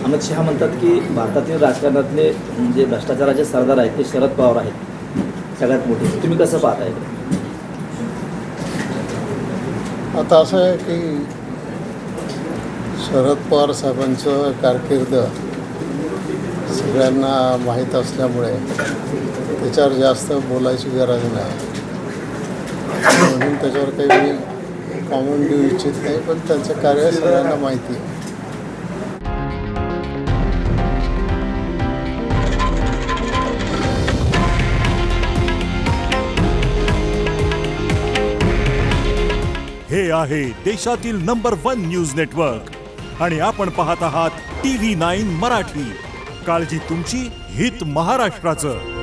अमित शहा म्हणतात की भारतातील राजकारणातले जे भ्रष्टाचाराचे सरदार आहेत ते शरद पवार आहेत सगळ्यात मोठे. तुम्ही कसं पाहताय? आता असं आहे की शरद पवार साहेबांचं कारकीर्द सगळ्यांना माहीत असल्यामुळे त्याच्यावर जास्त बोलायची गरज नाही, म्हणून त्याच्यावर काही मी कॉमेंट देऊ इच्छित नाही. पण त्यांचं कार्य सगळ्यांना माहिती आहे. हे आहे देशातील नंबर 1 न्यूज नेटवर्क आणि आपण पाहत आहात TV9 मराठी. काळजी तुमची, हित महाराष्ट्राचं.